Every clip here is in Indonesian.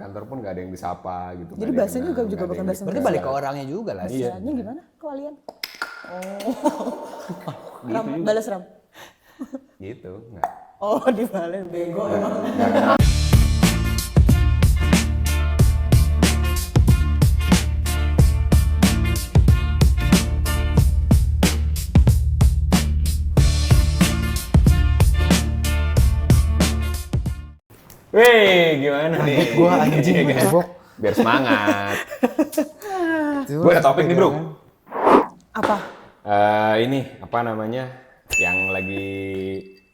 kantor pun nggak ada yang disapa gitu. Jadi bahasanya juga bukan bahasa Berarti balik ke orangnya juga lah. Bahasanya gimana kalian? Gitu Ram, juga. balas Ram. Gitu, nggak. Oh, dibales bego emang. Weh, gimana nih? Gua anjing mabok. Biar semangat. Gue ada topik nih, Bro. Apa? Ini apa namanya? Yang lagi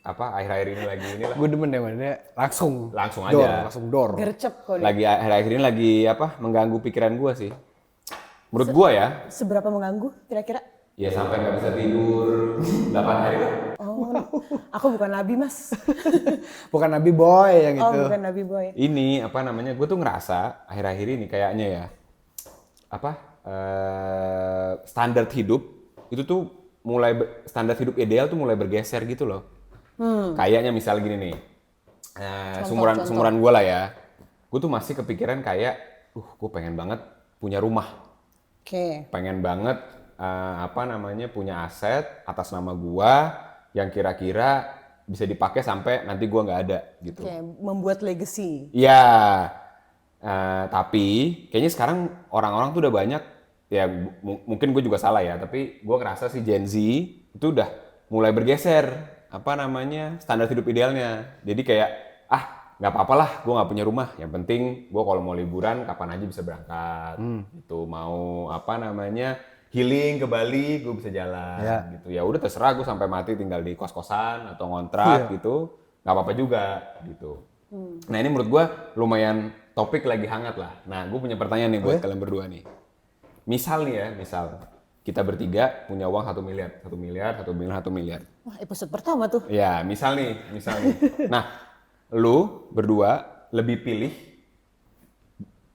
apa akhir-akhir ini lagi inilah. Gue demen deh mana langsung aja. langsung door. Gercep kok dia. Lagi akhir-akhir ini lagi apa? Mengganggu pikiran gue sih. Menurut gue ya. Seberapa mengganggu kira-kira? Ya sampai nggak bisa tidur 8 hari lah. Oh, aku bukan nabi mas. Bukan Nabi Boy yang Oh, itu. bukan nabi boy. Ini apa namanya? Gue tuh ngerasa akhir-akhir ini kayaknya ya apa standar hidup itu tuh standar hidup ideal tuh mulai bergeser gitu loh. Kayaknya misal gini nih, sumuran gue lah ya. Gue tuh masih kepikiran kayak, gue pengen banget punya rumah. Oke. Pengen banget punya aset atas nama gua yang kira-kira bisa dipakai sampai nanti gua nggak ada gitu. Oke, membuat legacy. Iya, tapi kayaknya sekarang orang-orang tuh udah banyak ya mungkin gue juga salah ya, tapi gua ngerasa si Gen Z itu udah mulai bergeser standar hidup idealnya. Jadi kayak nggak apa-apa lah, gue nggak punya rumah. Yang penting gue kalau mau liburan kapan aja bisa berangkat. Gitu mau healing ke Bali, gue bisa jalan gitu. Ya udah terserah gue sampai mati tinggal di kos-kosan atau ngontrak gitu, nggak apa-apa juga gitu. Nah ini menurut gue lumayan topik lagi hangat lah. Nah gue punya pertanyaan nih buat kalian berdua nih. Misal kita bertiga punya uang 1 miliar. Wah, episode pertama tuh. Ya misal nih. Nah lu berdua lebih pilih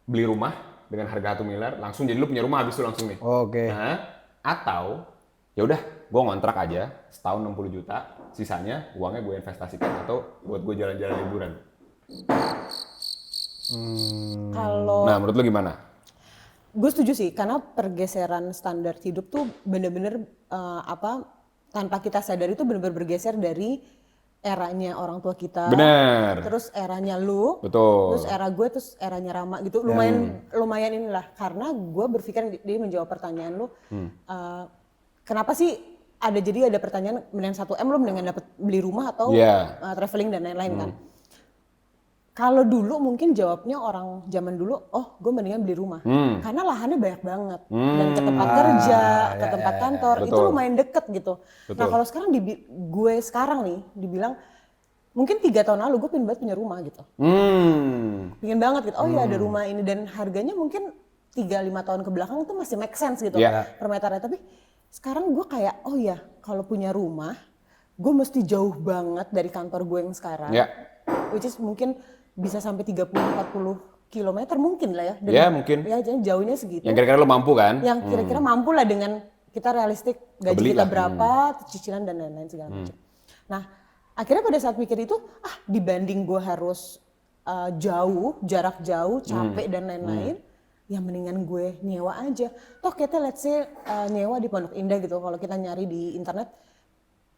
beli rumah dengan harga 1 miliar, langsung jadi lu punya rumah habis itu langsung nih. Oke. Nah, atau ya udah, gue ngontrak aja setahun 60 juta, sisanya uangnya gue investasikan atau buat gue jalan-jalan liburan. Kalau Nah, menurut lu gimana? gue setuju sih, karena pergeseran standar hidup tuh bener-bener tanpa kita sadar itu bener-bener bergeser dari eranya orang tua kita, Bener. terus eranya lu, Betul. terus era gue, terus eranya Rama gitu. Lumayan inilah, karena gue berpikir dia menjawab pertanyaan lu, kenapa sih jadi ada pertanyaan mendingan 1M lu mendingan dapat beli rumah atau traveling dan lain-lain kan. Kalau dulu mungkin jawabnya orang zaman dulu, gue mendingan beli rumah. Karena lahannya banyak banget. Dan ke tempat kerja, ke tempat kantor, itu lumayan deket gitu. Betul. Nah kalau sekarang gue sekarang nih, dibilang mungkin 3 tahun lalu gue pengen banget punya rumah gitu. Pengen banget gitu, ada rumah ini dan harganya mungkin 3-5 tahun ke belakang itu masih make sense gitu per meternya. Tapi sekarang gue kayak, kalau punya rumah, gue mesti jauh banget dari kantor gue yang sekarang. Which is mungkin bisa sampai 30-40 kilometer mungkin lah ya. Ya mungkin. Ya jauhnya segitu. Yang kira-kira lo mampu kan? Yang kira-kira mampu lah dengan kita realistik gaji kita berapa, cicilan dan lain-lain segala macam. Nah akhirnya pada saat mikir itu, dibanding gue harus jarak jauh, capek dan lain-lain, ya mendingan gue nyewa aja. Toh kita let's say nyewa di Pondok Indah gitu, kalau kita nyari di internet,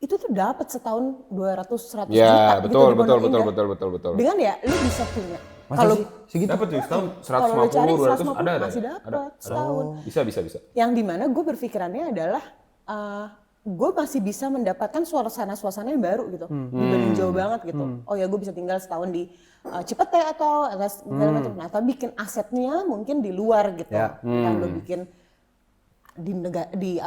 itu tuh dapat setahun 200-100 juta gitu di Pondok Indah. Betul. Dengan ya lu bisa punya. Kalau segitu Dapat tuh setahun kalau lu cari 150, 200 ada. masih dapat setahun. Bisa. Yang dimana gue berpikirannya adalah gue masih bisa mendapatkan suasana yang baru gitu dibanding jauh banget gitu. Oh ya gue bisa tinggal setahun di Cipete atau segala macam. Nah tapi bikin asetnya mungkin di luar gitu. Kan lo bikin di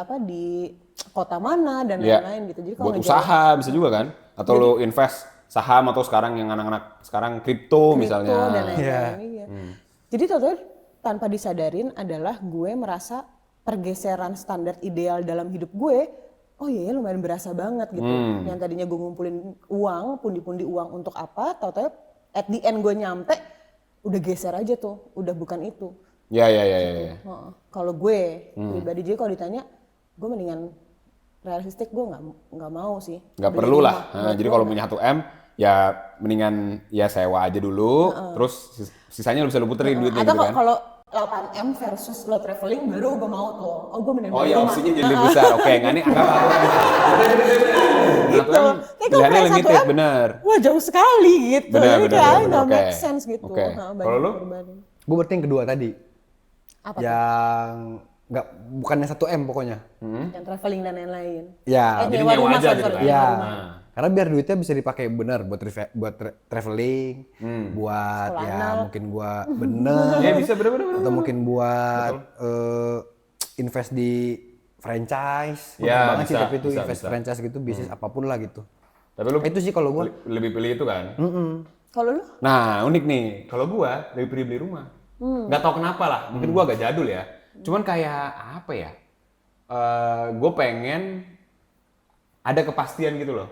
kota mana dan lain-lain gitu. Jadi kalau buat usaha bisa juga kan? Atau lo invest saham atau sekarang yang anak-anak sekarang kripto misalnya. Dan lain-lain. Jadi total tanpa disadarin adalah gue merasa pergeseran standar ideal dalam hidup gue, lumayan berasa banget gitu. Yang tadinya gue ngumpulin uang, pundi-pundi uang untuk apa, tau-tau at the end gue nyampe, udah geser aja tuh, udah bukan itu. Ya. Kalau gue pribadi, jadi kalau ditanya, gue mendingan realistik gue nggak mau sih. Nggak perlu lah. Jadi kalau punya 1M, ya mendingan ya sewa aja dulu, terus sisanya lu bisa lu puterin duitnya Atau gitu kan. kalau 8M versus lo traveling baru gue mau tuh. Oh gue mending Oh beli ya rumah. opsinya jadi lebih besar. Oke, nggak nih anggap Gitu. kan Tapi kalau pilihannya kayak limited, 1M, bener. wah jauh sekali gitu. Bener, Jadi bener, kayak bener, nggak oke. make sense gitu. Oke. Banyak Kalau lu? perubahan. Gue berarti yang kedua tadi. Apa tuh? Yang nggak bukan yang 1M pokoknya. Yang traveling dan lain-lain. Ya, jadi nyewa nyewa rumah, aja sorry, gitu sorry, kan? nyewa ya. rumah. Karena biar duitnya bisa dipakai benar buat traveling, buat Sekolah ya anak. mungkin gua bener. Iya bisa bener-bener. Atau mungkin buat invest di franchise. Bagus Ya, banget sih bisa, tapi itu bisa, invest bisa. franchise gitu, bisnis apapun lah gitu. Tapi lu Itu sih kalau gua. lebih pilih itu kan? Kalau lu? Nah, unik nih. Kalau gua lebih pilih beli rumah. Nggak tahu kenapa lah. Mungkin gua agak jadul ya. Cuman kayak apa ya? Gue pengen ada kepastian gitu loh.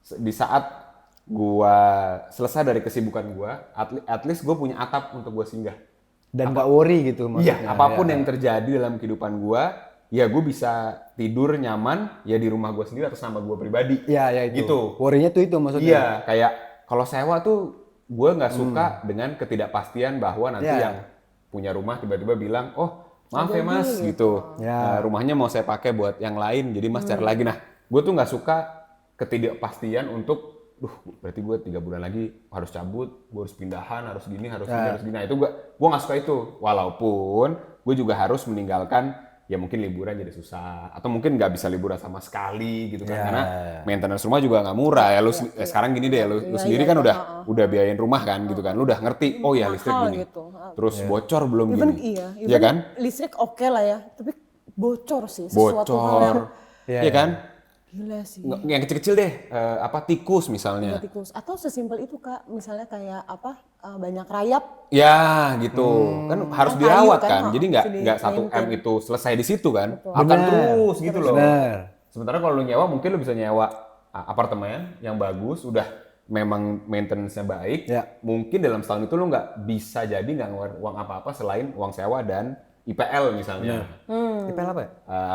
Di saat gua selesai dari kesibukan gua, at least gue punya atap untuk gua singgah. Dan nggak worry gitu maksudnya. Iya, apapun ya. yang terjadi dalam kehidupan gua, ya gue bisa tidur nyaman ya di rumah gua sendiri atas nama gua pribadi. Iya, ya itu. Gitu. Worry-nya tuh itu maksudnya. Iya, kayak kalau sewa tuh gue nggak suka dengan ketidakpastian bahwa nanti Iya. yang punya rumah tiba-tiba bilang, oh maaf ya mas, gitu. Ya. Rumahnya mau saya pakai buat yang lain, jadi mas cari lagi. Nah, gue tuh nggak suka ketidakpastian untuk, berarti gue 3 bulan lagi harus cabut, gue harus pindahan, harus gini, harus gini, harus gini. Nah itu gue nggak suka itu. Walaupun gue juga harus meninggalkan ya mungkin liburan jadi susah atau mungkin nggak bisa liburan sama sekali gitu kan karena maintenance rumah juga nggak murah ya lu sekarang gini deh lu sendiri kan udah biayain rumah kan gitu kan lu udah ngerti oh ya listrik Mahal gini gitu. terus bocor belum Even gini iya, iya kan listrik oke lah ya, tapi bocor sih sesuatu hal yang bocor iya kan gila sih. yang kecil-kecil deh apa tikus misalnya Tikus. Atau sesimpel itu Kak, misalnya kayak apa banyak rayap. ya gitu kan harus Kayu dirawat kan, kan jadi nggak mesti 1 M itu selesai di situ kan akan Bener. terus gitu loh Bener. sementara kalau lu nyewa mungkin lu bisa nyewa apartemen yang bagus udah memang maintenance-nya baik Ya. mungkin dalam setahun itu lu nggak bisa jadi nggak ngeluarin uang apa-apa selain uang sewa dan IPL misalnya IPL apa ya?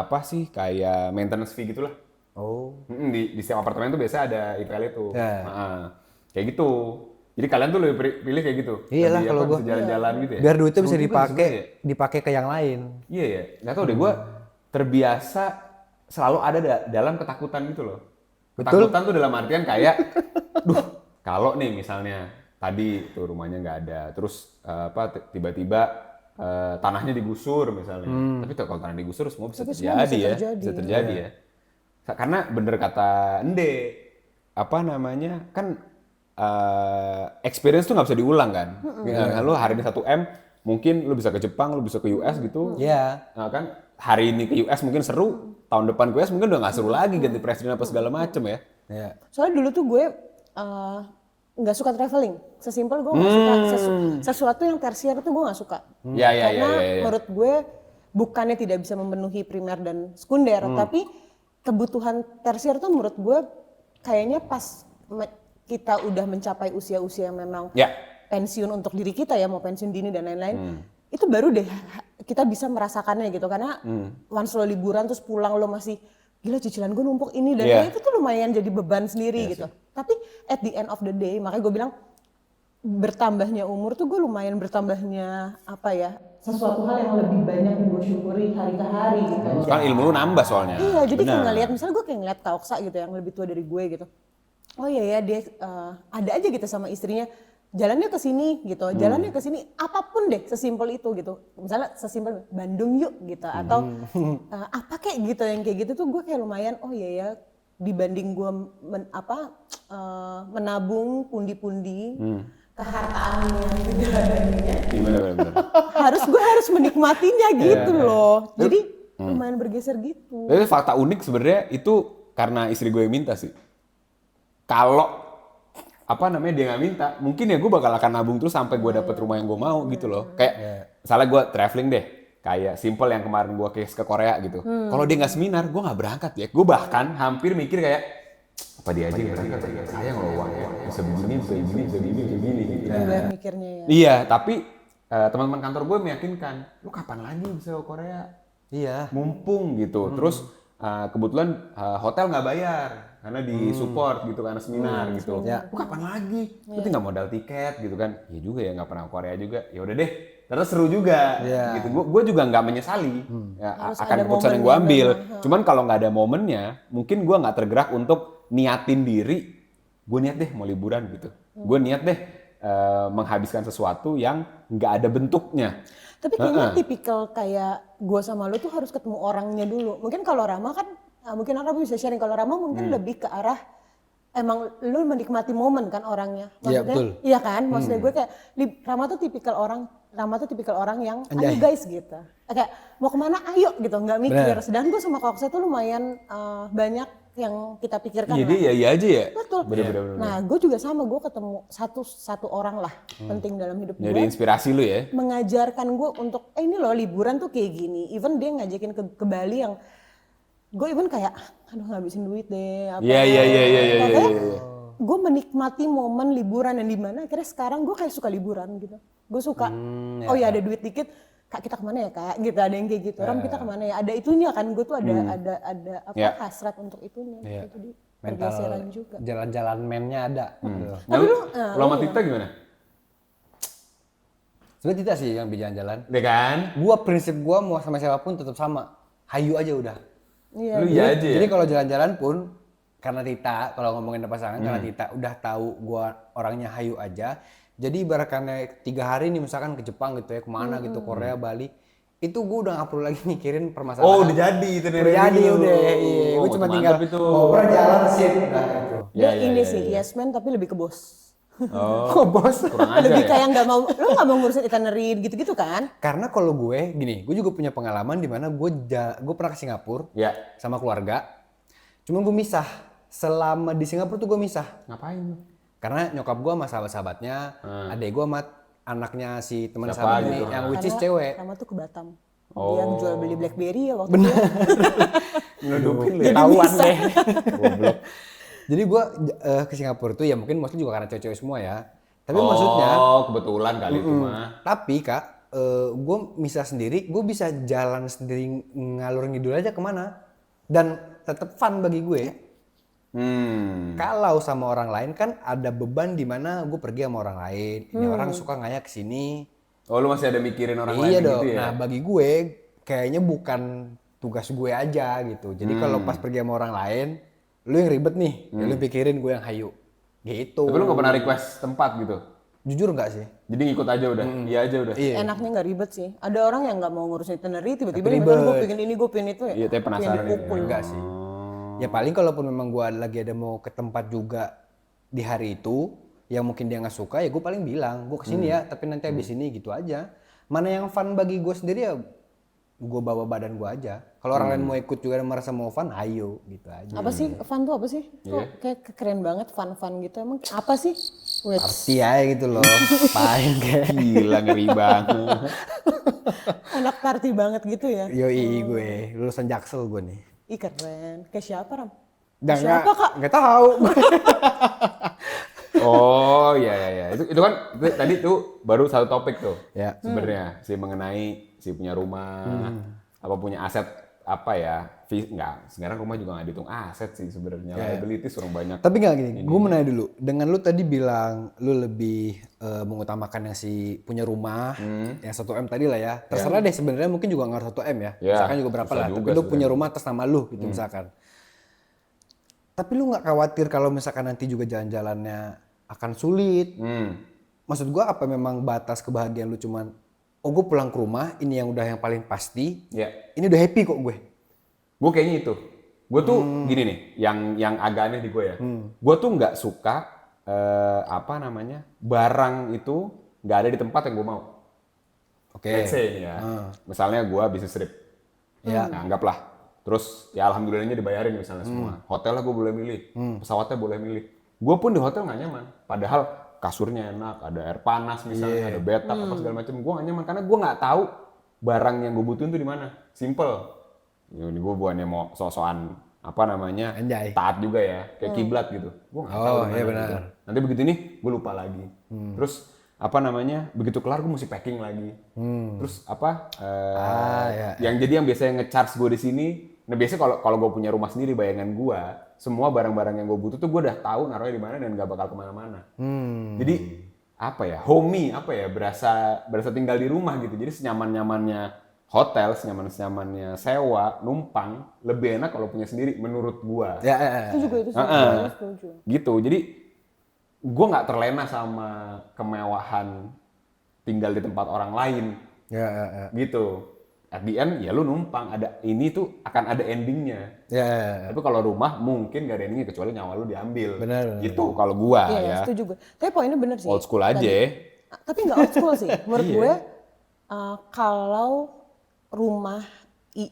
apa sih kayak maintenance fee gitulah. Oh. Di setiap apartemen tuh biasa ada IPL itu. Ya. Kayak gitu. Jadi kalian tuh lebih pilih kayak gitu. Iyalah Lebih kalau apa, gua. bisa jalan-jalan gitu ya. Biar duitnya bisa Seru juga sebenarnya ya. dipakai ke yang lain. Iya ya. Nggak tahu deh gue terbiasa selalu ada dalam ketakutan gitu loh. Betul. Ketakutan tuh dalam artian kayak, kalau nih misalnya tadi tuh rumahnya nggak ada, terus tiba-tiba tanahnya digusur misalnya. Tapi tuh kalau tanah digusur semua bisa Tapi semua terjadi bisa ya. terjadi. Bisa terjadi ya. Karena bener kata Ende, apa namanya kan experience tuh nggak bisa diulang kan. Lu hari ini 1 M, mungkin lu bisa ke Jepang, lu bisa ke US gitu. Iya. Nah, kan hari ini ke US mungkin seru, tahun depan ke US mungkin udah nggak seru lagi ganti presiden apa segala macem ya. Iya. Soalnya dulu tuh gue nggak suka traveling. Sesimpel gue nggak suka sesuatu yang tersier tuh gue nggak suka. Ya. Karena menurut gue bukannya tidak bisa memenuhi primer dan sekunder, tapi kebutuhan tersier tuh menurut gue kayaknya pas kita udah mencapai usia-usia yang memang pensiun untuk diri kita ya, mau pensiun dini dan lain-lain, itu baru deh kita bisa merasakannya gitu. Karena once lo liburan terus pulang lo masih gila cicilan gue numpuk ini dan itu tuh lumayan jadi beban sendiri gitu. Tapi at the end of the day, makanya gue bilang bertambahnya umur tuh gue lumayan bertambahnya apa ya, sesuatu hal yang lebih banyak yang gue syukuri hari ke hari gitu. Sekarang ilmu lu nambah soalnya. Iya, jadi kayak ngeliat, misalnya gue kayak ngeliat Kak Oksa gitu yang lebih tua dari gue gitu. Oh iya ya dia ada aja gitu sama istrinya, jalannya ke sini gitu, jalannya ke sini apapun deh, sesimpel itu gitu. Misalnya sesimpel Bandung yuk gitu atau apa kayak gitu yang kayak gitu tuh gue kayak lumayan oh iya ya dibanding gue menabung pundi-pundi kehartaannya segalanya. Bener. Gue harus menikmatinya gitu loh. Jadi lumayan bergeser gitu. Tapi fakta unik sebenarnya itu karena istri gue yang minta sih. Kalau dia nggak minta, mungkin ya gue bakal akan nabung terus sampai gue dapet rumah yang gue mau gitu loh. Kayak misalnya gue traveling deh, kayak simple yang kemarin gue ke Korea gitu. Kalau dia nggak seminar, gue nggak berangkat ya. Gue bahkan hampir mikir kayak apa dia aja yang berangkat ya? Sayang loh uangnya, bisa begini. Gitu. Mikirnya ya. Iya, tapi teman-teman kantor gue meyakinkan, lu kapan lagi bisa ke Korea? Iya. Mumpung gitu. Terus kebetulan hotel nggak bayar. karena di support gitu karena seminar gitu. Ya. Lu kapan lagi? Lu tinggal modal tiket gitu kan. Iya juga ya, nggak pernah ke Korea juga. Ya udah deh. Terus seru juga Iya. gitu. Gue juga nggak menyesali ya, Harus akan ada keputusan yang gue momennya ambil. memang. Cuman kalau nggak ada momennya, mungkin gue nggak tergerak untuk niatin diri. Gue niat deh mau liburan gitu. Gue niat deh menghabiskan sesuatu yang nggak ada bentuknya. Tapi kayaknya tipikal kayak gue sama lu tuh harus ketemu orangnya dulu. Mungkin kalau Rama kan, mungkin Rama bisa sharing. Kalau Rama mungkin lebih ke arah emang lu menikmati momen kan orangnya. Iya, Maksudnya, betul. iya kan? Maksudnya gue kayak Rama tuh tipikal orang yang ayo Anjay. guys gitu. Kayak mau kemana ayo gitu, nggak mikir. Bener. Sedangkan gue sama Koksa tuh lumayan banyak yang kita pikirkan. Iya lah. dia iya aja ya. Betul. Bener-bener. Nah, gue juga sama, gue ketemu satu orang lah penting dalam hidup gue. Jadi inspirasi lu ya. Mengajarkan gue untuk ini loh liburan tuh kayak gini. Even dia ngajakin ke Bali yang gue even kayak aduh ngabisin duit deh apa. Iya. Pokoknya gue menikmati momen liburan yang dimana akhirnya sekarang gue kayak suka liburan gitu. Gue suka oh ya ada duit dikit kak kita kemana ya kak gitu, ada yang kayak gitu. Ram kita kemana ya, ada itunya kan, gue tuh ada apa Ya. hasrat untuk itunya. Iya. Jadi Mental pergeseran juga. jalan-jalan mennya ada. Gitu. Nah, lu sama Tita gimana? Sebenarnya tidak sih yang jalan-jalan. Deh kan? Gua prinsip gua mau sama siapapun tetap sama. Hayu aja udah. Iya. Lu iya aja ya? Jadi kalau jalan-jalan pun karena Tita, kalau ngomongin pasangan karena Tita udah tahu gua orangnya hayu aja. Jadi ibaratnya 3 hari nih misalkan ke Jepang gitu ya, kemana gitu, Korea, Bali. Itu gua udah gak perlu lagi mikirin permasalahan. Oh udah jadi itu Udah jadi udah. Iya, gua cuma tinggal itu. ngobrol jalan sip. Nah, itu. Dia Ya, ini sih yes man tapi lebih ke bos. Oh bos. Kurang aja Lebih ya? kayak nggak mau, lu nggak mau ngurusin itinerary gitu-gitu kan? Karena kalau gue gini, gue juga punya pengalaman di mana gue pernah ke Singapura Ya. sama keluarga. Cuman gue misah. Selama di Singapura tuh gue misah. Ngapain lu? Karena nyokap gue sama sahabat-sahabatnya, adek gue sama anaknya si teman Siapa sahabat ini gitu? yang which is cewek. Rama tuh ke Batam. Dia jual beli BlackBerry ya waktu Bener. itu. Nudupin lu ya? Ketahuan deh. Goblok. Jadi gue ke Singapura tuh ya mungkin mostly juga karena cewek-cewek semua ya. Tapi maksudnya, Oh kebetulan kali itu mah. tapi kak, gue misah sendiri, gue bisa jalan sendiri ngalur ngidul aja kemana. Dan tetap fun bagi gue. Kalau sama orang lain kan ada beban di mana gue pergi sama orang lain. Ini orang suka ngayak kesini. Oh lu masih ada mikirin orang Iya lain dong. gitu ya? Nah bagi gue kayaknya bukan tugas gue aja gitu. Jadi kalau pas pergi sama orang lain, lu yang ribet nih, ya lu pikirin gue yang hayu. Gitu. Tapi lu gak pernah request tempat gitu? Jujur nggak sih? Jadi ngikut aja udah? Iya aja udah? Iya. Enaknya nggak ribet sih. Ada orang yang nggak mau ngurusin itinerary, tiba-tiba gue pengen ini, gue pengen itu ya. Iya tapi penasaran Pengen ya. dipukul. Enggak sih. Ya paling kalaupun memang gue lagi ada mau ke tempat juga di hari itu, yang mungkin dia nggak suka, ya gue paling bilang, gue kesini ya, tapi nanti habis ini gitu aja. Mana yang fun bagi gue sendiri ya, gue bawa badan gue aja. Kalau orang lain mau ikut juga dan merasa mau fun, ayo gitu aja. Apa sih fun tuh apa sih? Kok kayak keren banget fun gitu. Emang apa sih? Wait. Party aja gitu loh. Paling kayak Gila ngeri banget. Anak party banget gitu ya. yoi gue, lulusan Jaksel gue nih. Ih keren. Kayak siapa Ram? Dan Siapa kak? nggak tahu. Oh iya. Itu kan tadi tuh baru satu topik tuh. Ya. Sebenarnya si mengenai si punya rumah, apa punya aset apa ya? Enggak, sekarang rumah juga nggak dihitung aset sih sebenarnya. Liabilities orang banyak. Tapi nggak gini, gue mau nanya dulu. Dengan lu tadi bilang lu lebih mengutamakan yang si punya rumah, yang 1M tadi lah ya. Terserah deh sebenarnya mungkin juga nggak harus 1M ya. Ya, Misalkan juga berapa susah lah. juga Tapi lu sebenarnya. punya rumah atas nama lu gitu misalkan. Tapi lu nggak khawatir kalau misalkan nanti juga jalan-jalannya akan sulit? Maksud gue apa memang batas kebahagiaan lu cuman, oh gue pulang ke rumah, ini yang udah yang paling pasti, Ya. ini udah happy kok gue. Gue kayaknya itu. Gue tuh gini nih, yang agak aneh di gue ya. Gue tuh nggak suka barang itu nggak ada di tempat yang gue mau. Oke. Let's say nih ya, misalnya gue bisnis trip. Ya. Nah, anggaplah. Terus ya alhamdulillahnya dibayarin misalnya semua. Hotelnya gue boleh milih, pesawatnya boleh milih. Gue pun di hotel nggak nyaman. Padahal kasurnya enak, ada air panas misalnya, ada bathtub apa segala macam. Gue nggak nyaman karena gue nggak tahu barang yang gue butuhin tuh di mana. Simple. Ini gue bukannya mau so-soan Anjay. taat juga ya, kayak kiblat gitu. Gue nggak tahu di mana iya gitu. benar. Nanti begitu nih, gue lupa lagi. Terus begitu kelar gue mesti packing lagi. Terus ya. yang biasanya nge-charge gue di sini, nah biasanya kalau gue punya rumah sendiri bayangan gue, semua barang-barang yang gue butuh tuh gue udah tahu naruhnya di mana dan nggak bakal kemana-mana. Jadi apa ya, homey, apa ya, berasa tinggal di rumah gitu. Jadi senyaman-nyamannya hotel, senyaman-nyamannya sewa, numpang, lebih enak kalau punya sendiri menurut gua. Itu juga setuju. Gitu. Jadi gua nggak terlena sama kemewahan tinggal di tempat orang lain. Gitu. At the end, ya lu numpang, ada ini tuh akan ada endingnya. Tapi kalau rumah mungkin gak ada endingnya kecuali nyawa lu diambil. Benar. Gitu kalau gua Iya, ya. setuju gue. Tapi poinnya bener sih. Old school aja. Tapi nggak old school sih. Menurut Iya. gue, kalau rumah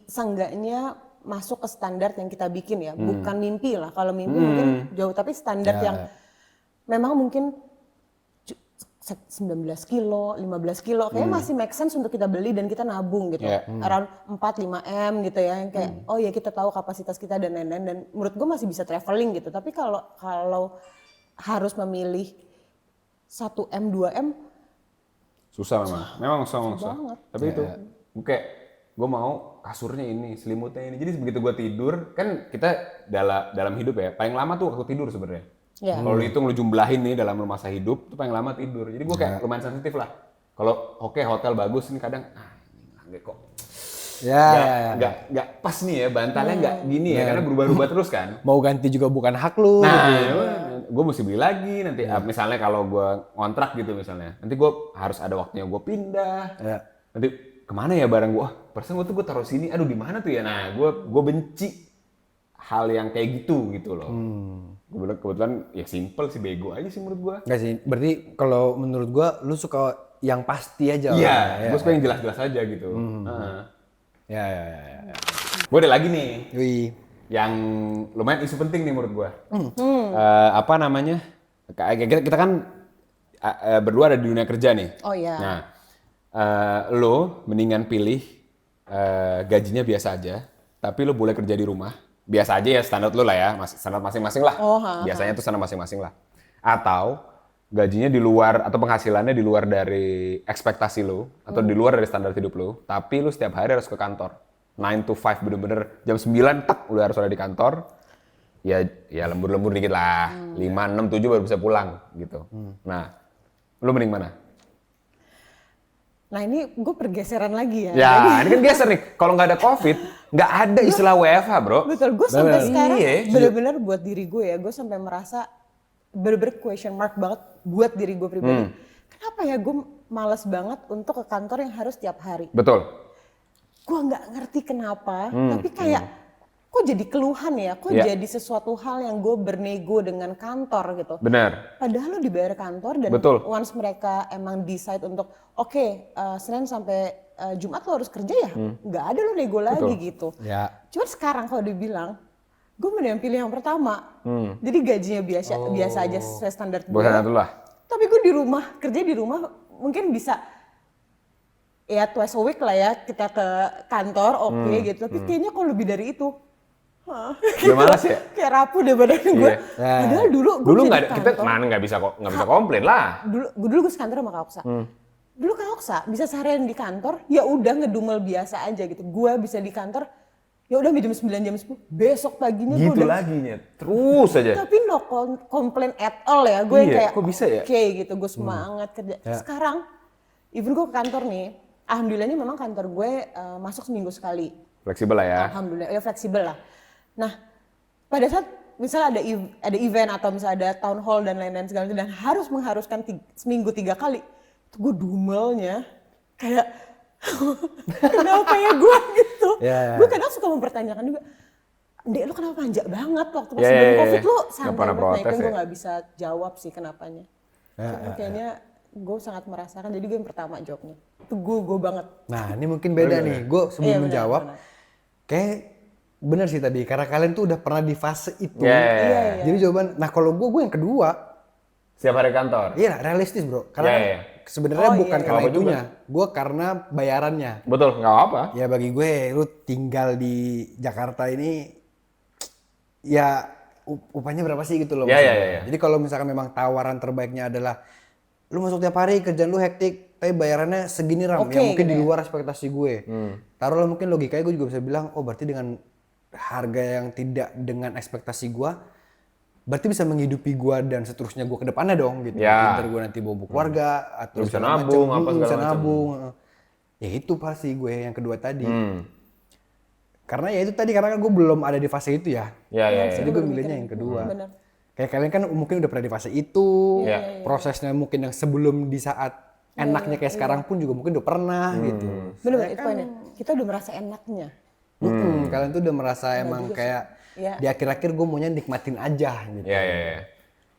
seenggaknya masuk ke standar yang kita bikin ya, bukan mimpi lah. Kalau mimpi mungkin jauh, tapi standar yang memang mungkin 19 kilo, 15 kilo, kayaknya masih make sense untuk kita beli dan kita nabung gitu. Around 4-5 M gitu ya, yang kayak oh ya kita tahu kapasitas kita dan lain-lain, dan menurut gue masih bisa traveling gitu. Tapi kalau harus memilih 1 M, 2 M, Susah memang susah. banget. Tapi itu, kayak gue mau kasurnya ini, selimutnya ini. Jadi begitu gue tidur, kan kita dalam hidup ya, paling lama tuh waktu tidur sebenarnya. Kalau lu hitung, lu jumlahin nih dalam masa hidup, tuh paling lama tidur. Jadi gue kayak lumayan sensitif lah. Kalau oke, hotel bagus, ini kadang, ini kok nggak pas nih ya, bantalnya nggak gini ya, karena berubah-ubah terus kan. Mau ganti juga bukan hak lu. Nah, gue mesti beli lagi nanti. Misalnya kalau gue ngontrak gitu misalnya, nanti gue harus ada waktunya gue pindah. Nanti kemana ya barang gue? Persen gue taruh sini. Aduh di mana tuh ya? Nah, gue benci hal yang kayak gitu loh. Kebetulan ya simple sih, bego aja sih menurut gue. Enggak sih, berarti kalau menurut gua lu suka yang pasti aja. Iya, gue suka yang jelas-jelas aja gitu. Ya. Gue ada lagi nih. Wih. Yang lumayan isu penting nih menurut gua. Apa namanya? Kita kan berdua ada di dunia kerja nih. Oh iya. Nah, lo mendingan pilih gajinya biasa aja, tapi lo boleh kerja di rumah. Biasa aja ya, standar lo lah ya, standar masing-masing lah. Biasanya tuh standar masing-masing lah. Atau gajinya di luar atau penghasilannya di luar dari ekspektasi lo atau di luar dari standar hidup lo, tapi lo setiap hari harus ke kantor. 9 to 5 bener-bener jam 9 tak udah harus ada di kantor. Ya lembur-lembur dikit lah. 5, 6, 7 baru bisa pulang gitu. Nah, lu mending mana? Nah ini gue pergeseran lagi ya. Ya, ini kan geser nih. Kalau nggak ada COVID, nggak ada istilah WFH, bro. Betul, gue sampai sekarang Iya. bener-bener buat diri gue ya, gue sampai merasa bener-bener question mark banget buat diri gue pribadi. Kenapa ya gue malas banget untuk ke kantor yang harus tiap hari? Betul. Gue nggak ngerti kenapa, tapi kayak kok jadi keluhan ya, kok jadi sesuatu hal yang gue bernego dengan kantor gitu. Benar. Padahal lo dibayar kantor dan Betul. once mereka emang decide untuk oke, Senin sampai Jumat lo harus kerja ya, nggak ada lo nego lagi gitu. Ya. Cuma sekarang kalau dibilang, gue mending pilih yang pertama. Jadi gajinya biasa aja sesuai standar gue. Bukan itu lah. Tapi gue di rumah, kerja di rumah mungkin bisa ya twice a week lah ya kita ke kantor, oke gitu. Tapi kayaknya kalau lebih dari itu, Udah malas ya? kayak rapuh deh badan gue. Padahal dulu gue Dulu bisa nggak di ada, kita kantor. mana nggak bisa komplain lah. Dulu gue sekantor sama Kak Oksa. Dulu Kak Oksa bisa seharian di kantor, ya udah ngedumel biasa aja gitu. Gue bisa di kantor, ya udah jam 9 jam 10, besok paginya gue Gitu udah. laginya, terus aja. Tapi no complain at all ya, gue yang Iya, kayak kok bisa ya? oke gitu, gue semangat kerja. Sekarang, even gue ke kantor nih, alhamdulillahnya memang kantor gue masuk seminggu sekali. Fleksibel lah ya. Alhamdulillah, ya fleksibel lah. Nah, pada saat misalnya ada event atau misalnya ada town hall dan lain-lain segala macam dan harus mengharuskan seminggu 3 kali, itu gue dumelnya kayak kenapa ya gue gitu. Gue kadang suka mempertanyakan juga, Dek lu kenapa manja banget waktu pas sebelum COVID lu santai pernah banget. Nah itu protes gue ya? gak bisa jawab sih kenapanya. Cuma kayaknya gue sangat merasakan, jadi gue yang pertama jawabnya. Itu gue banget. Nah ini mungkin beda nih, gue sebelum Iya, benar, menjawab, benar. kayak bener sih tadi, karena kalian tuh udah pernah di fase itu. Iya. Jadi jawaban, nah kalau gue yang kedua, Setiap hari kantor. iya realistis bro, karena Iya, kan iya. sebenarnya bukan iya. karena Apa juga? itunya, gue karena bayarannya. Betul, nggak apa. Ya bagi gue, lu tinggal di Jakarta ini, ya upahnya berapa sih gitu loh. Iya, maksudnya. iya, iya. Jadi kalau misalkan memang tawaran terbaiknya adalah, lu masuk tiap hari, kerjaan lu hektik, tapi bayarannya segini ram, Oke, yang mungkin gitu di ya. luar ekspektasi gue. Taruhlah mungkin logikanya gue juga bisa bilang, oh berarti dengan harga yang tidak dengan ekspektasi gue, berarti bisa menghidupi gue dan seterusnya gue ke depannya dong gitu. Ya. Ntar gue nanti bawa keluarga atau Lu bisa segala nabung, macem. apa segala Bisa macem. nabung. Ya itu pasti gue yang kedua tadi. Karena ya itu tadi, karena kan gue belum ada di fase itu ya. Ya. Jadi gue milihnya yang kedua. Bener. Kayak kalian kan mungkin udah pernah di fase itu, Iya. prosesnya mungkin yang sebelum di saat enaknya kayak sekarang pun juga mungkin udah pernah gitu. Bener, itu poinnya. Kita udah merasa enaknya. Kalian tuh udah merasa emang kayak Iya. di akhir-akhir gue maunya nikmatin aja gitu. Ya.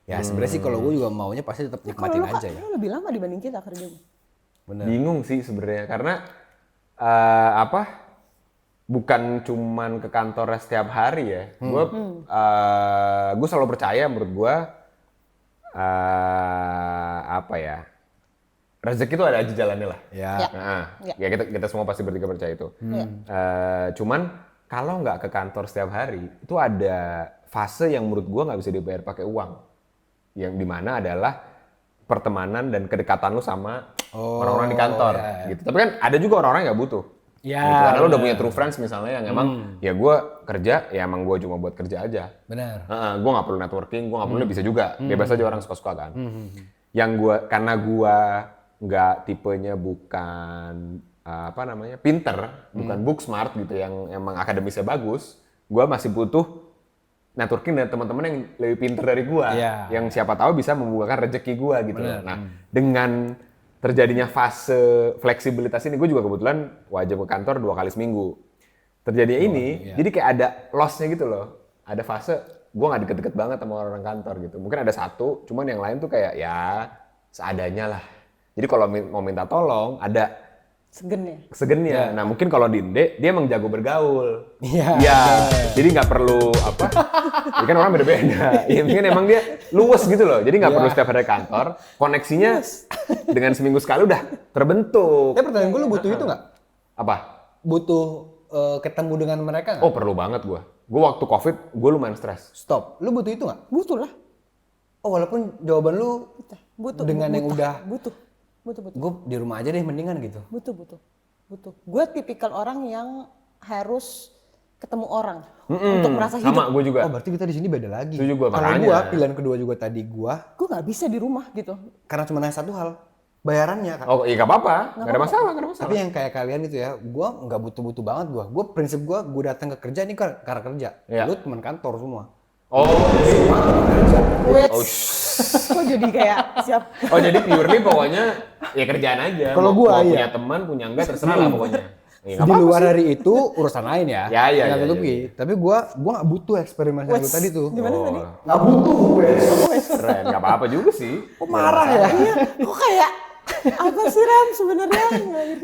Ya sebenarnya sih kalau gue juga maunya pasti tetap Kalau nikmatin lu aja Kak, ya. lu lebih lama dibanding kita kerjanya. Bener. Bingung sih sebenarnya karena bukan cuman ke kantornya setiap hari ya. Gue selalu percaya menurut gue rezeki itu ada aja jalannya lah. Ya. Nah, ya kita semua pasti bertiga percaya itu. Iya. Cuman kalau nggak ke kantor setiap hari itu ada fase yang menurut gue nggak bisa dibayar pakai uang. Yang dimana adalah pertemanan dan kedekatan lu sama orang-orang di kantor gitu. Tapi kan ada juga orang-orang yang nggak butuh. Ya, Gitu. Karena lu udah punya true friends misalnya yang emang ya gue kerja ya emang gue cuma buat kerja aja. Benar. Gue nggak perlu networking, gue nggak perlu bisa juga. Bebas aja orang suka-suka kan. Yang karena gue nggak tipenya bukan pinter, bukan book smart gitu yang emang akademisnya bagus, gue masih butuh networking dengan teman-teman yang lebih pinter dari gue, yang siapa tahu bisa membukakan rezeki gue gitu. Nah, dengan terjadinya fase fleksibilitas ini, gue juga kebetulan wajib ke kantor 2 kali seminggu. Terjadinya ini, jadi kayak ada loss-nya gitu loh. Ada fase gue nggak deket-deket banget sama orang kantor gitu. Mungkin ada satu, cuman yang lain tuh kayak ya seadanya lah. Jadi kalau mau minta tolong ada segennya. Nah mungkin kalau Dinde dia emang jago bergaul. Iya. Jadi nggak perlu ya kan orang beda-beda. Ya mungkin emang dia luwes gitu loh. Jadi nggak perlu setiap hari ke kantor. Koneksinya dengan seminggu sekali udah terbentuk. Tapi pertanyaan gue, lu butuh itu nggak? Apa? Butuh ketemu dengan mereka nggak? Oh perlu banget gue. Gue waktu COVID gue lumayan stres. Stop. Lu butuh itu nggak? Butuh lah. Oh walaupun jawaban lu Butuh. dengan yang udah Butuh. gue di rumah aja deh mendingan gitu. Butuh. Gue tipikal orang yang harus ketemu orang untuk merasa hidup. Sama gue juga. Oh berarti kita di sini beda lagi. Setuju gue, Kalau makanya. gue pilihan kedua juga tadi gue Nggak bisa di rumah gitu. karena cuma hanya satu hal, bayarannya kan. Oh iya gak apa-apa. Gak ada masalah. Tapi yang kayak kalian itu ya, gue nggak butuh-butuh banget gue. Gue prinsip gue datang ke kerja ini karena kerja. Iya. Lu teman kantor semua. Oh, Kok jadi kayak siap. oh jadi purely pokoknya ya kerjaan aja. Kalau Mau gua, iya. punya teman, punya enggak terserah lah pokoknya. Ya, nggak Di apa-apa luar sih. dari itu urusan lain ya. Iya. Nggak tutupi. Tapi gue nggak butuh eksperimen yang lu tadi tuh. Gimana tadi? Nggak butuh gue. Keren, nggak apa-apa juga sih. Kok marah ya? Iya, kok kayak apa sih Ram sebenarnya?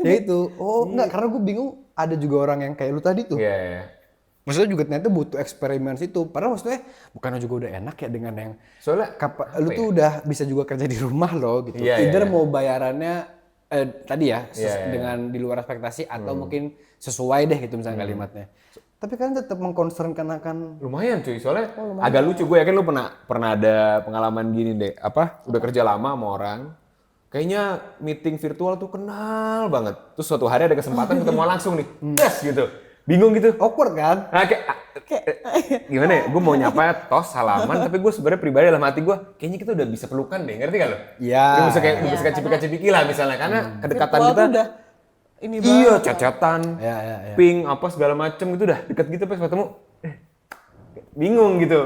Ya itu. Oh enggak, karena gue bingung ada juga orang yang kayak lu tadi tuh. Iya. Maksudnya juga ternyata butuh eksperimen situ. Padahal maksudnya bukannya juga udah enak ya dengan yang Soalnya lu tuh udah bisa juga kerja di rumah loh gitu. Iya, Either iya. mau bayarannya tadi ya Iya. dengan di luar ekspektasi atau mungkin sesuai deh gitu misalnya kalimatnya. Tapi kan tetap mengconcernkan akan lumayan cuy, soalnya agak lucu. Gue yakin lu pernah ada pengalaman gini deh. Udah kerja lama sama orang, kayaknya meeting virtual tuh kenal banget. Terus suatu hari ada kesempatan ketemu langsung nih, yes gitu. Bingung gitu. awkward kan? Nah, gimana ya? Gue mau nyapa tos salaman, tapi gue sebenarnya pribadi dalam hati gue, kayaknya kita udah bisa pelukan deh, ngerti gak lo? Iya. Udah bisa cipika-cipiki lah misalnya, karena kedekatan Virtual kita. tuh udah ini Iya, banget. chat-chatan, Iya. ping apa segala macem gitu udah deket gitu pas ketemu, bingung gitu.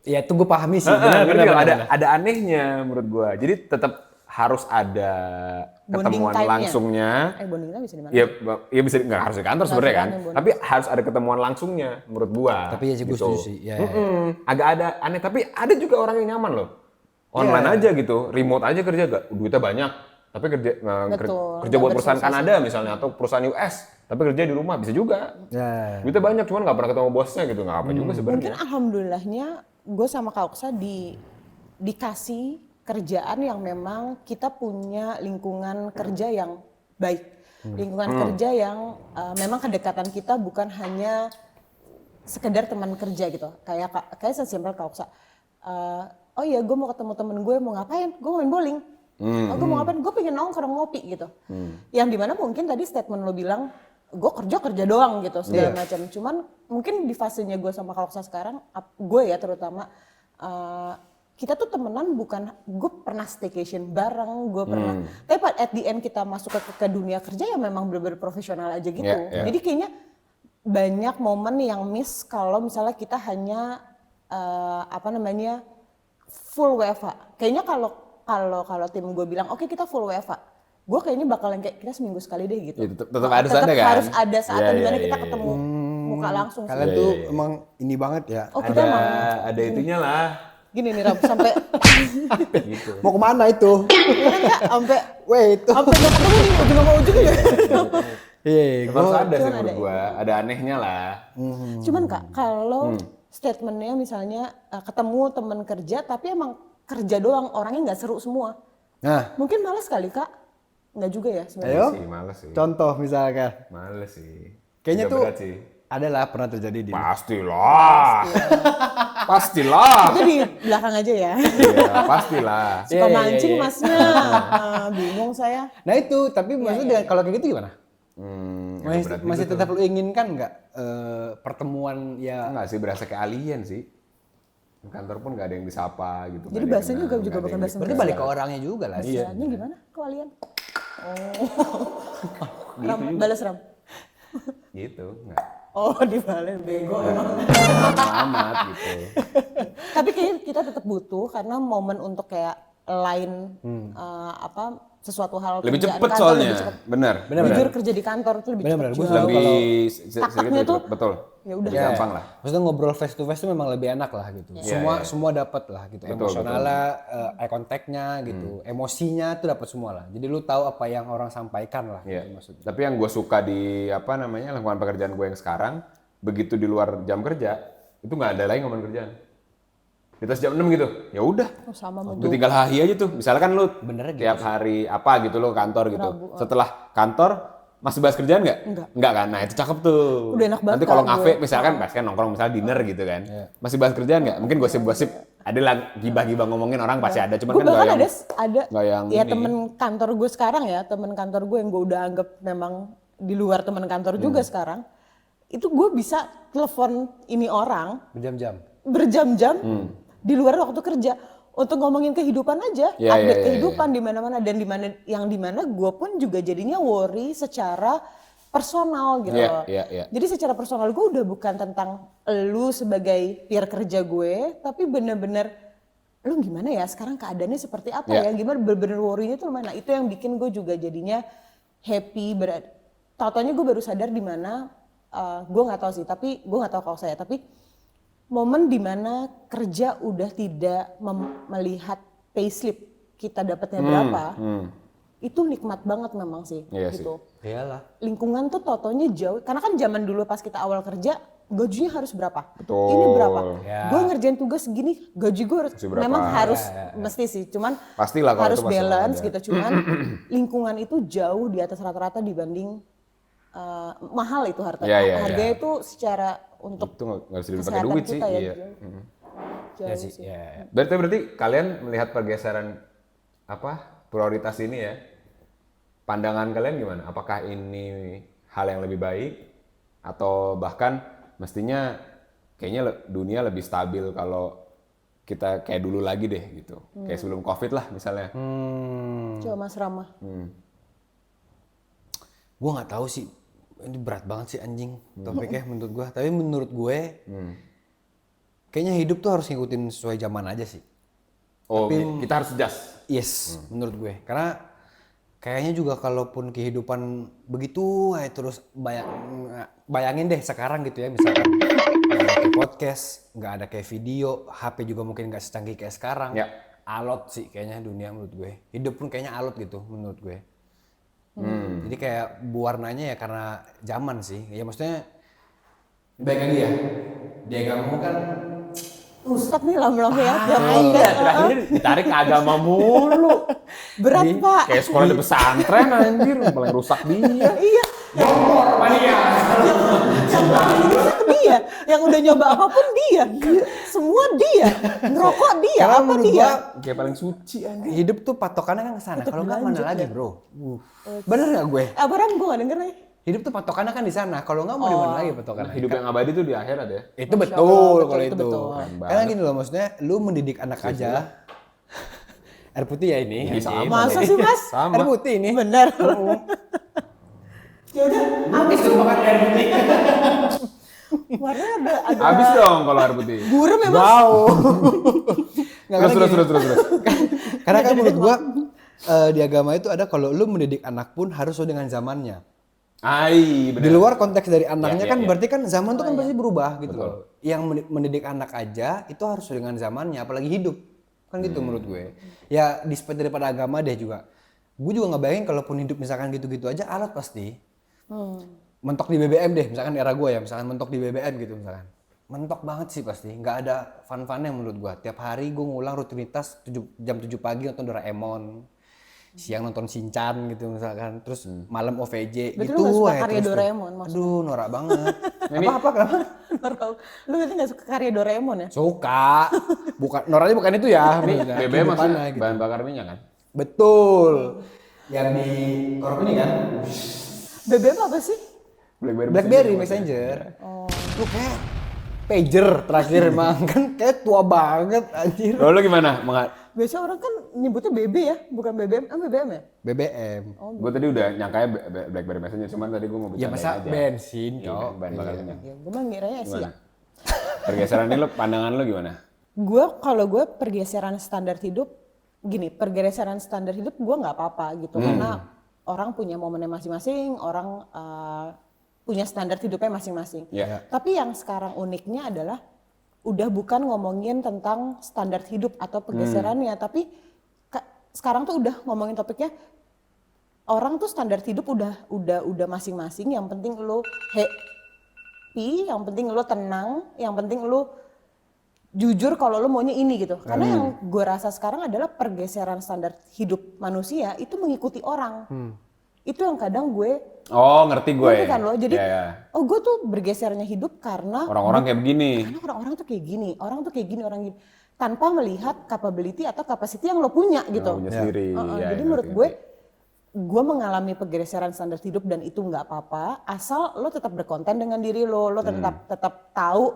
Ya itu gue pahami sih. Ngerti Benar. nggak? Ada anehnya menurut gue. Jadi tetap harus ada Bonding ketemuan time-nya. langsungnya. Bondingnya bisa di mana? Ya bisa nggak harus di kantor sebenarnya kan. bonding. Tapi harus ada ketemuan langsungnya menurut gua. Tapi ya sih gue setuju sih. Ya. Agak ada aneh tapi ada juga orang yang nyaman loh. Online aja gitu, remote aja kerja gak duitnya banyak. Tapi kerja Betul, kerja buat nggak perusahaan bersosialisasi. Kanada misalnya atau perusahaan US, tapi kerja di rumah bisa juga. Ya. Duitnya banyak cuman nggak pernah ketemu bosnya gitu, nggak apa juga Mungkin sebenarnya. alhamdulillahnya gue sama Kak Oksa dikasih kerjaan yang memang kita punya lingkungan kerja yang baik. Lingkungan kerja yang memang kedekatan kita bukan hanya sekedar teman kerja gitu. Kayak sesimpel Kak Oksa. Oh iya gue mau ketemu temen gue, mau ngapain? Gue main bowling. Oh, gue mau ngapain? Gue pengen nongkrong ngopi gitu. Yang dimana mungkin tadi statement lo bilang, gue kerja doang gitu segala macam. Cuman mungkin di fasenya gue sama Kaloksa sekarang, gue ya terutama kita tuh temenan bukan, gue pernah staycation bareng, gue pernah, tapi at the end kita masuk ke dunia kerja ya memang bener-bener profesional aja gitu. Jadi kayaknya banyak momen yang miss kalau misalnya kita hanya full WFH. Kayaknya kalau tim gue bilang oke, kita full WFH, gue kayaknya bakalan kayak kita seminggu sekali deh gitu. Tetap harus ada kan? Harus ada saatnya dimana kita ketemu muka langsung. Kalian tuh emang ini banget ya. Oh, kita emang Ada itunya lah. gini nih Ram, sampai Gitu. Mau kemana itu? sampai Wait itu. sampai nggak ketemu nih ujung sama ujung ya. Iya, Harus ada sih cuman menurut ada. gue, ada anehnya lah. Cuman Kak, kalau statementnya misalnya ketemu temen kerja tapi emang kerja doang, orangnya nggak seru semua. Nah, Mungkin malas kali Kak? Nggak juga ya sebenarnya. ayo. Sih, males sih. Contoh misalkan. Males sih. Kayaknya Agak tuh berat sih. adalah pernah terjadi di Pastilah. Pastilah. Itu di belakang aja ya. Iya, pastilah. Suka mancing masnya. Bingung saya. Nah itu, tapi maksudnya kalau kayak gitu gimana? Agak berat Masih juga tetap lu inginkan nggak pertemuan ya? Enggak sih, berasa kayak alien sih. Di kantor pun nggak ada yang disapa gitu. Jadi bahasanya juga bukan bahasa Berarti balik ke orangnya juga lah. Istilahnya gimana kalian? Ram, balas Ram. Gitu, nggak Oh, dibales bego emang. amat gitu. Tapi kayaknya kita tetap butuh karena momen untuk kayak lain sesuatu hal Lebih kerjaan cepet kantor soalnya. lebih cepet. Bener. Jujur kerja di kantor tuh lebih Bener-bener, cepet gua jauh. Lebih Taktaknya sedikit tuh, betul. ya udah. Lebih gampang lah. Maksudnya ngobrol face to face tuh memang lebih enak lah gitu. Semua dapat lah gitu. Emosionalnya, eye contact-nya gitu. Emosinya tuh dapat semua lah. Jadi lu tahu apa yang orang sampaikan lah Iya. gitu maksudnya. Tapi yang gue suka di lingkungan pekerjaan gue yang sekarang, begitu di luar jam kerja, itu nggak ada lagi ngomongin kerjaan. Kita jam 6 gitu, ya udah. Oh, sama sama Lu tinggal hahi aja tuh. Misalkan lu Benernya tiap hari apa gitu lo kantor gitu. Setelah kantor masih bahas kerjaan nggak? Enggak kan? Nah itu cakep tuh. Udah enak banget Nanti kalau kan, ngafe misalkan bahkan nongkrong misalnya dinner gitu kan. Masih bahas kerjaan nggak? Mungkin gosip-gosip ada lah gibah-gibah ngomongin orang pasti ada. Cuman Gue kan nggak bahkan yang ada nggak yang ya ini. temen kantor gue sekarang ya, temen kantor gue yang gue udah anggap memang di luar temen kantor juga sekarang. Itu gue bisa telepon ini orang Berjam-jam. berjam-jam di luar waktu kerja untuk ngomongin kehidupan aja, Iya, update iya, kehidupan di mana-mana dan di mana gue pun juga jadinya worry secara personal gitu Iya, loh. iya, iya. Jadi secara personal gue udah bukan tentang lu sebagai peer kerja gue, tapi bener-bener lu gimana ya sekarang keadaannya seperti apa Iya. ya, gimana bener-bener worry-nya tuh mana. Itu yang bikin gue juga jadinya happy. Tau-taunya gue baru sadar di mana, gue nggak tahu sih, tapi gue nggak tahu kalau saya, tapi momen dimana kerja udah tidak melihat payslip kita dapatnya berapa, itu nikmat banget memang sih. Iya gitu. Iyalah. Lingkungan tuh totonya jauh, karena kan zaman dulu pas kita awal kerja, gajinya harus berapa? Betul. Ini berapa? Ya. Gue ngerjain tugas segini, gaji gue Mesti berapa? memang harus, mesti sih, cuman Pastilah kalau harus itu pasti balance ada. gitu. Cuman lingkungan itu jauh di atas rata-rata dibanding mahal itu harga. Iya, iya, Harganya iya. itu secara untuk Itu nggak bisa dipakai kesehatan duit sih. kita ya, Iya. jauh Ya sih. sih. Ya. Berarti kalian melihat pergeseran prioritas ini ya, pandangan kalian gimana? Apakah ini hal yang lebih baik atau bahkan mestinya kayaknya dunia lebih stabil kalau kita kayak dulu lagi deh gitu, kayak sebelum COVID lah misalnya. Coba Mas Rama. Gue nggak tahu sih. Ini berat banget sih anjing topiknya menurut gue. Tapi menurut gue, kayaknya hidup tuh harus ngikutin sesuai zaman aja sih. Oh, kita harus adjust. Yes, menurut gue. Karena kayaknya juga kalaupun kehidupan begitu, terus bayangin deh sekarang gitu ya, misalkan nggak ada kayak podcast, nggak ada kayak video, HP juga mungkin nggak secanggih kayak sekarang. Ya. Alot sih kayaknya dunia menurut gue. Hidup pun kayaknya alot gitu menurut gue. Jadi kayak warnanya ya karena zaman sih. Ya maksudnya baik lagi ya. Dia kamu kan Ustadz nih lama-lama ya. Terakhir ditarik ke agama mulu. Berat Pak. Kayak sekolah di pesantren anjir, paling rusak dia. Iya. Yang ke dia, yang udah nyoba apapun dia, semua dia, ngerokok dia, Karena apa menurut dia. Kayak paling suci anjir. hidup tuh patokannya kan ke sana. Kalau nggak mana lagi, Bro. Bener nggak gue? Apa Ram, gue gak denger nih. Hidup tuh patokannya kan di sana. Kalau nggak mau di mana lagi patokannya? Hidup yang abadi tuh di akhirat ya. Itu Masya betul Allah, kalau betul, itu. betul. Karena gini loh, maksudnya lu mendidik anak aja. Air putih ya ini. Ini anjing. sama. Masa sih Mas? Sama. Air putih ini. Bener. Ya udah, Habis tuh makan air putih. warnanya ada Habis dong kalau air putih. burem ya Mas? Wow. Nggak, Terus. Karena kan menurut gua di agama itu ada kalau lu mendidik anak pun harus sesuai dengan zamannya. Ai, Di benar. luar konteks dari anaknya Ya, kan ya. berarti kan zaman tuh kan pasti berubah gitu Betul. loh. Yang mendidik anak aja itu harus sesuai dengan zamannya, apalagi hidup. Kan gitu menurut gue. Ya despite daripada agama deh juga. Gue juga nggak bayangin kalaupun hidup misalkan gitu-gitu aja alat pasti. Mentok di BBM deh, misalkan era gue ya, misalkan mentok di BBM gitu misalkan. Mentok banget sih pasti, nggak ada fun-funnya menurut gue. Tiap hari gue ngulang rutinitas jam 7 pagi nonton Doraemon. Siang nonton Shinchan gitu misalkan, terus malam OVJ Berarti gitu. lu nggak suka aja karya terus tuh. Doraemon maksudnya? Aduh, norak banget. Ini- Apa kenapa? Lu berarti nggak suka karya Doraemon ya? Suka. Bukan noraknya bukan itu ya. Ini maksudnya. BBM Kehidupannya maksudnya gitu. bahan bakar minyak kan? Betul. Yang di korup ini kan? BBM apa sih? BlackBerry Messenger. Lu kayak pager terakhir emang kan kayak tua banget anjir. Lo gimana? Biasanya orang kan nyebutnya BB ya, bukan BBM. BBM ya? BBM. Gue tadi udah nyangkanya BlackBerry Messenger, cuman tadi gue mau Ya bercanda masa aja. bensin, Iya, cok. bahan bakar minyak. Ya, gue mah ngiranya sih Gimana? ya. Pergeseran ini lo, pandangan lo gimana? Kalau gue pergeseran standar hidup, gini, pergeseran standar hidup gue nggak apa-apa gitu. Karena orang punya momennya masing-masing, orang punya standar hidupnya masing-masing. Ya. Tapi yang sekarang uniknya adalah udah bukan ngomongin tentang standar hidup atau pergeserannya, tapi sekarang tuh udah ngomongin topiknya orang tuh standar hidup udah masing-masing. Yang penting lo happy, yang penting lo tenang, yang penting lo jujur kalau lo maunya ini gitu. Karena yang gue rasa sekarang adalah pergeseran standar hidup manusia itu mengikuti orang. Itu yang kadang gue Oh, ngerti gue. ngerti kan lo. Jadi Ya. oh gue tuh bergesernya hidup karena Orang-orang kayak begini. karena orang-orang tuh kayak gini, orang tuh kayak gini, orang gini. Tanpa melihat capability atau capacity yang lo punya gitu. Lo punya sendiri. Ya, Jadi ngerti, menurut ngerti. gue mengalami pergeseran standar hidup dan itu nggak apa-apa. Asal lo tetap berkonten dengan diri lo tetap tahu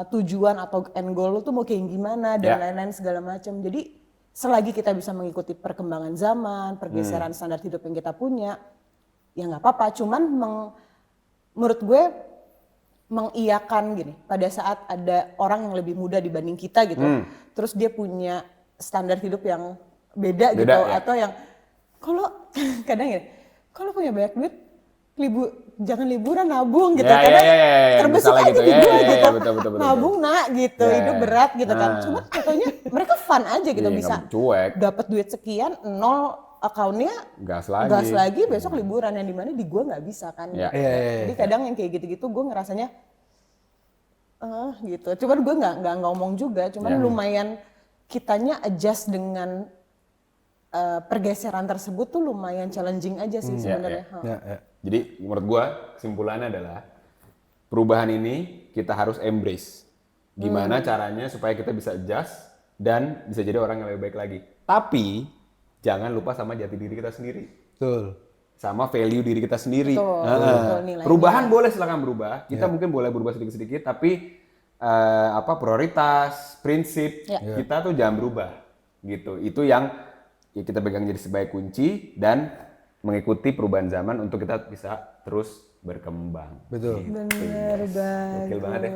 tujuan atau end goal lo tuh mau kayak gimana dan lain-lain segala macam. Jadi selagi kita bisa mengikuti perkembangan zaman, pergeseran standar hidup yang kita punya, ya nggak apa-apa. Cuman menurut gue mengiyakan gini, pada saat ada orang yang lebih muda dibanding kita gitu, terus dia punya standar hidup yang beda gitu, ya. atau yang kalau kadang gini, kalau punya banyak duit, jangan liburan, nabung gitu. Ya, Kadang ya. terbesar Misalnya aja gitu, di ya, gue ya, ya, gitu, betul. nabung nak gitu, Ya, hidup ya. berat gitu kan. Nah. Cuma contohnya mereka fun aja gitu, Iya, bisa nggak cuek. dapat duit sekian, nol account-nya, Gas lagi. besok liburan, yang dimana di gue nggak bisa kan. Ya. Jadi kadang yang kayak gitu-gitu gue ngerasanya gitu. Cuman gue nggak ngomong juga, cuman lumayan kitanya adjust dengan pergeseran tersebut tuh lumayan challenging aja sih sebenarnya. Ya. Jadi menurut gua kesimpulannya adalah perubahan ini kita harus embrace. Gimana caranya supaya kita bisa adjust dan bisa jadi orang yang lebih baik lagi. Tapi jangan lupa sama jati diri kita sendiri. Betul. Sama value diri kita sendiri. Betul, nilainya. Perubahan boleh silakan berubah. Kita mungkin boleh berubah sedikit-sedikit, tapi prioritas, prinsip kita tuh jangan berubah. Gitu. Itu yang ya kita pegang jadi sebagai kunci dan mengikuti perubahan zaman untuk kita bisa terus berkembang. Betul. Bener banget. Gokil banget ya.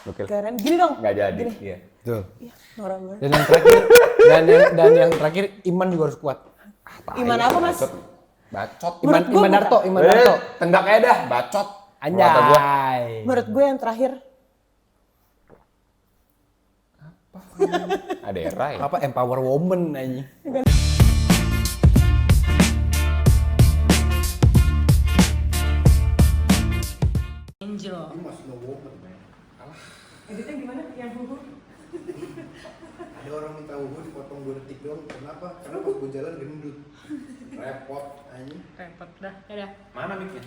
Gokil. Keren. Gini dong. Nggak jadi. Iya. Betul. Iya, norak banget. Dan yang terakhir dan yang terakhir iman juga harus kuat. Iman apa mas? Bacot. Iman Darto. Tenggak aja dah, bacot. Kata gua. Anjay. Menurut gue yang terakhir Ada era ya. Apa empower woman anjing. Angel. editnya gimana? Yang huhu? Ada orang minta uhu dipotong 2 detik doang. Kenapa? Karena pas gue jalan gendut. Repot anjing. Repot dah, dadah. Mana mic-nya?